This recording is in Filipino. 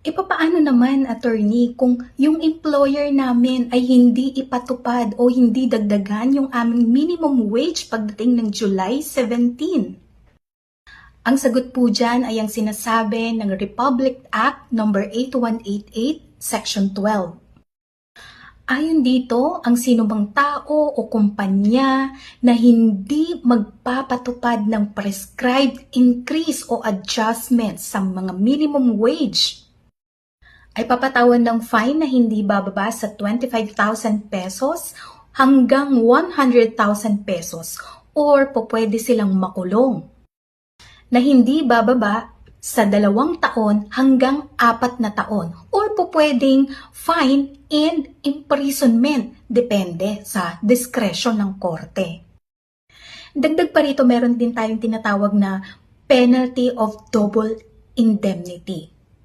Papaano naman, attorney, kung yung employer namin ay hindi ipatupad o hindi dagdagan yung aming minimum wage pagdating ng July 17? Ang sagot po dyan ay ang sinasabi ng Republic Act No. 8188, Section 12. Ayon dito, ang sinumang tao o kumpanya na hindi magpapatupad ng prescribed increase o adjustment sa mga minimum wage ay papatawan ng fine na hindi bababa sa 25,000 pesos hanggang 100,000 pesos or pwede silang makulong na hindi bababa sa 2 taon hanggang 4 na taon or pwedeng fine and imprisonment depende sa diskresyon ng korte. Dagdag pa rito, meron din tayong tinatawag na penalty of double indemnity